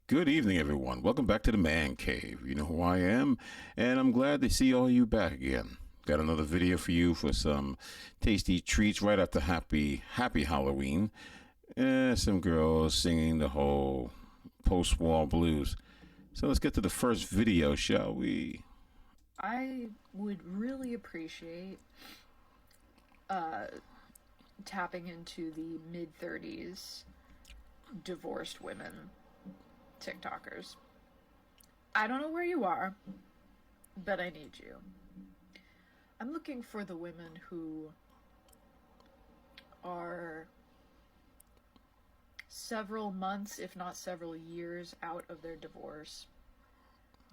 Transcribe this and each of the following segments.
Good evening, everyone. Welcome back to the Man Cave. You know who I am, and I'm glad to see all you back again. Got another video for you for some tasty treats right after Happy Halloween. Some girls singing the whole post-war blues. So let's get to the first video, shall we? I would really appreciate uh, tapping into the mid 30s divorced women TikTokers. I don't know where you are, but I need you. I'm looking for the women who are several months, if not several years, out of their divorce.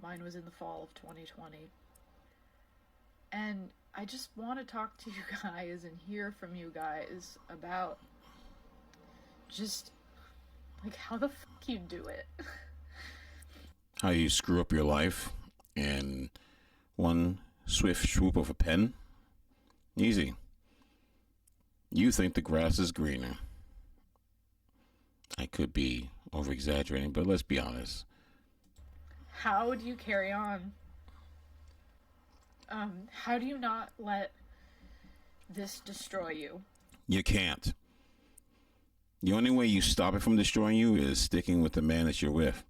Mine was in the fall of 2020. And I just want to talk to you guys and hear from you guys about just like how the fuck you do it. How you screw up your life in one swift swoop of a pen? Easy. You think the grass is greener. I could be over exaggerating, but let's be honest. How do you carry on? How do you not let this destroy you? You can't. The only way you stop it from destroying you is sticking with the man that you're with.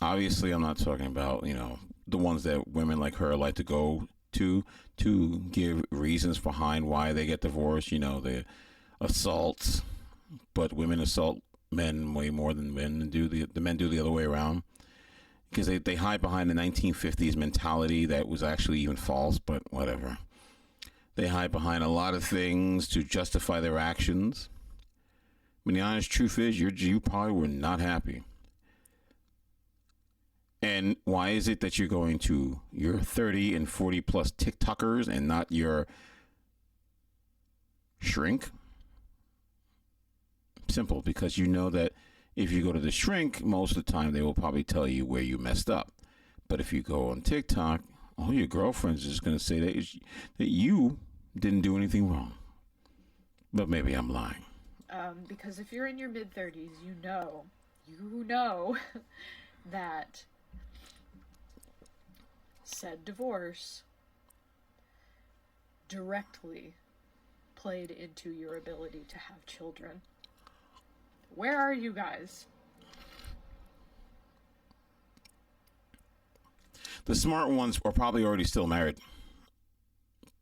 Obviously, I'm not talking about, the ones that women like her like to go to give reasons behind why they get divorced, the assaults, but women assault men way more than men do the men do the other way around because they hide behind the 1950s mentality that was actually even false, but whatever. They hide behind a lot of things to justify their actions. When the honest truth is, you probably were not happy. And why is it that you're going to your 30 and 40 plus TikTokers and not your shrink? Simple, because you know that if you go to the shrink, most of the time they will probably tell you where you messed up. But if you go on TikTok, all your girlfriends is going to say that you didn't do anything wrong. But maybe I'm lying. Because if you're in your mid 30s, you know that said divorce directly played into your ability to have children. Where are you guys? The smart ones are probably already still married.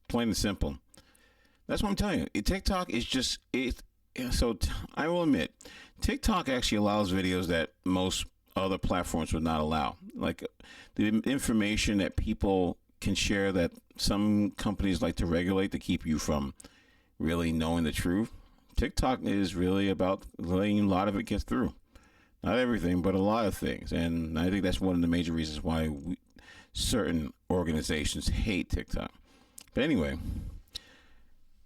Plain and simple. That's what I'm telling you. TikTok is just it. So I will admit, TikTok actually allows videos that most other platforms would not allow. Like the information that people can share that some companies like to regulate to keep you from really knowing the truth. TikTok is really about letting a lot of it get through. Not everything, but a lot of things. And I think that's one of the major reasons why certain organizations hate TikTok. But anyway,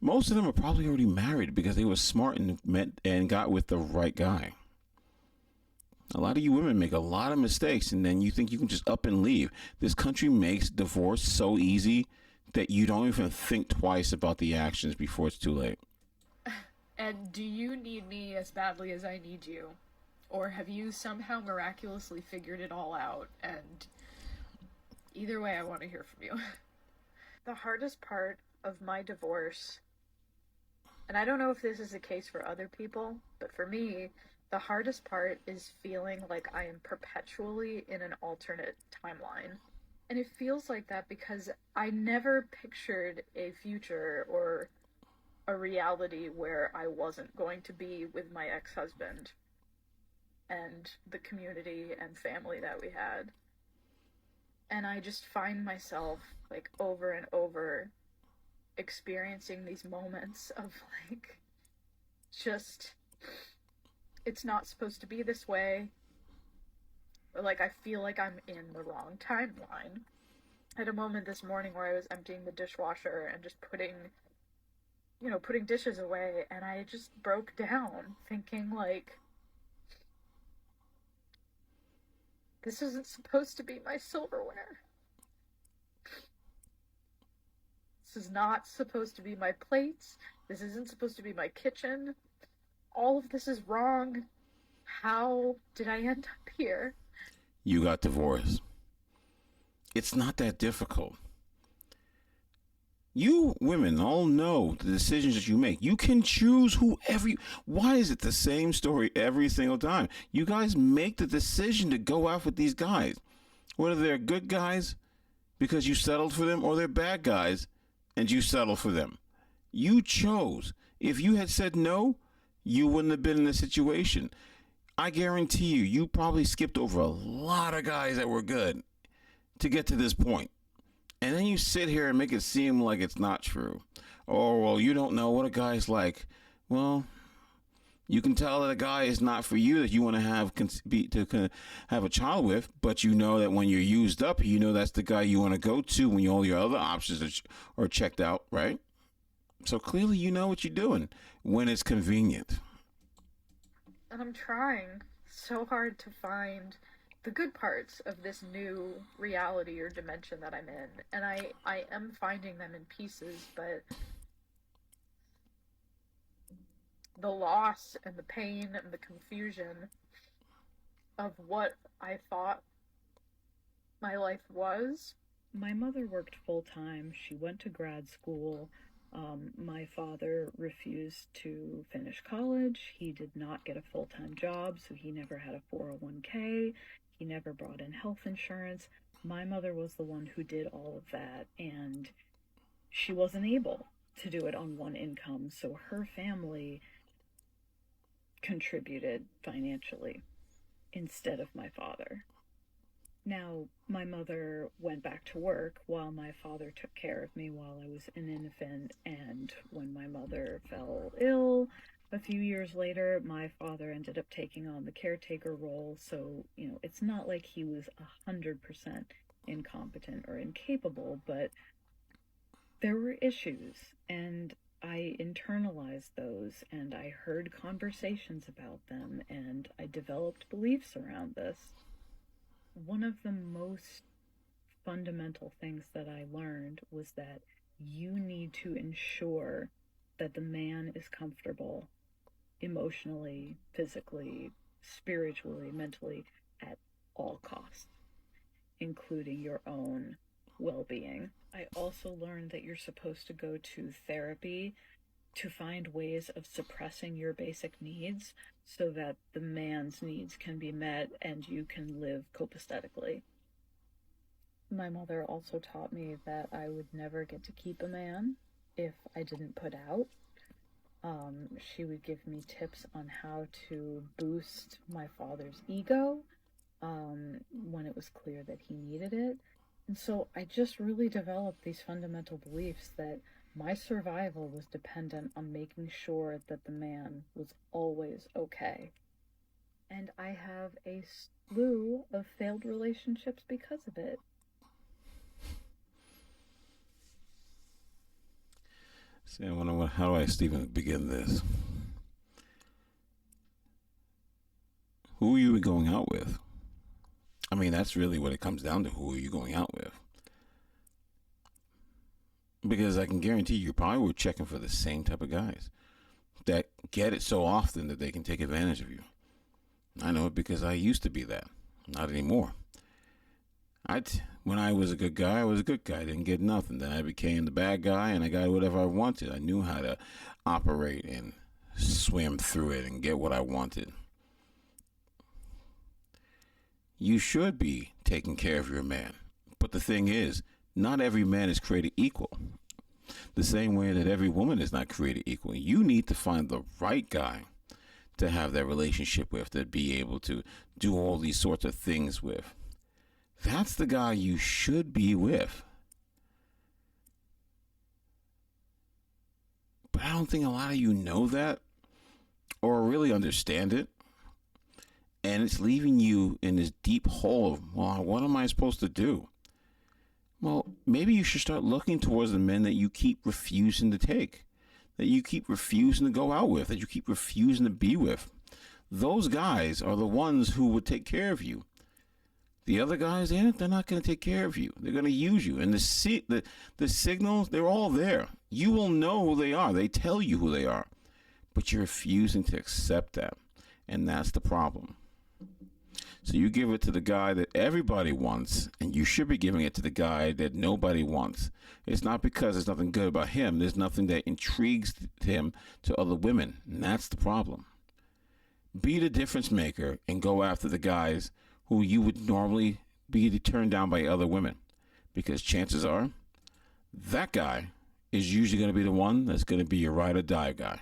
most of them are probably already married because they were smart and met and got with the right guy. A lot of you women make a lot of mistakes and then you think you can just up and leave. This country makes divorce so easy that you don't even think twice about the actions before it's too late. And do you need me as badly as I need you? Or have you somehow miraculously figured it all out? And either way, I want to hear from you. The hardest part of my divorce, and I don't know if this is the case for other people, but for me, the hardest part is feeling like I am perpetually in an alternate timeline. And it feels like that because I never pictured a future or a reality where I wasn't going to be with my ex husband and the community and family that we had. And I just find myself, like, over and over experiencing these moments of, like, just, it's not supposed to be this way. Or, like, I feel like I'm in the wrong timeline. I had a moment this morning where I was emptying the dishwasher and just putting dishes away, and I just broke down thinking, like, this isn't supposed to be my silverware. This is not supposed to be my plates. This isn't supposed to be my kitchen. All of this is wrong. How did I end up here? You got divorced. It's not that difficult. You women all know the decisions that you make. You can choose whoever you. Why is it the same story every single time? You guys make the decision to go out with these guys. Whether they're good guys because you settled for them or they're bad guys and you settled for them. You chose. If you had said no, you wouldn't have been in this situation. I guarantee you, you probably skipped over a lot of guys that were good to get to this point. And then you sit here and make it seem like it's not true. Oh, well, you don't know what a guy's like. Well, you can tell that a guy is not for you, that you want to have a child with, but you know that when you're used up, you know that's the guy you want to go to when all your other options are checked out, right? So clearly you know what you're doing when it's convenient. And I'm trying so hard to find the good parts of this new reality or dimension that I'm in. And I am finding them in pieces, but the loss and the pain and the confusion of what I thought my life was. My mother worked full time. She went to grad school. My father refused to finish college. He did not get a full time job, so he never had a 401k. He never brought in health insurance. My mother was the one who did all of that, and she wasn't able to do it on one income, so her family contributed financially instead of my father. Now, my mother went back to work while my father took care of me while I was an infant, and when my mother fell ill a few years later, my father ended up taking on the caretaker role. So, it's not like he was 100% incompetent or incapable, but there were issues, and I internalized those, and I heard conversations about them, and I developed beliefs around this. One of the most fundamental things that I learned was that you need to ensure that the man is comfortable emotionally, physically, spiritually, mentally, at all costs, including your own well-being. I also learned that you're supposed to go to therapy to find ways of suppressing your basic needs so that the man's needs can be met and you can live copacetically. My mother also taught me that I would never get to keep a man if I didn't put out. She would give me tips on how to boost my father's ego when it was clear that he needed it. And so I just really developed these fundamental beliefs that my survival was dependent on making sure that the man was always okay. And I have a slew of failed relationships because of it. See, I wonder how do I even begin this? Who are you going out with? I mean, that's really what it comes down to. Who are you going out with? Because I can guarantee you probably were checking for the same type of guys that get it so often that they can take advantage of you. I know it because I used to be that. Not anymore. When I was a good guy, I was a good guy. I didn't get nothing. Then I became the bad guy and I got whatever I wanted. I knew how to operate and swim through it and get what I wanted. You should be taking care of your man. But the thing is, not every man is created equal. The same way that every woman is not created equal. You need to find the right guy to have that relationship with, to be able to do all these sorts of things with. That's the guy you should be with. But I don't think a lot of you know that or really understand it. And it's leaving you in this deep hole of, well, what am I supposed to do? Well, maybe you should start looking towards the men that you keep refusing to take, that you keep refusing to go out with, that you keep refusing to be with. Those guys are the ones who would take care of you. The other guys, they're not going to take care of you. They're going to use you. And the signals, they're all there. You will know who they are. They tell you who they are. But you're refusing to accept that. And that's the problem. So you give it to the guy that everybody wants, and you should be giving it to the guy that nobody wants. It's not because there's nothing good about him. There's nothing that intrigues him to other women. And that's the problem. Be the difference maker and go after the guys who you would normally be turned down by other women. Because chances are, that guy is usually going to be the one that's going to be your ride or die guy.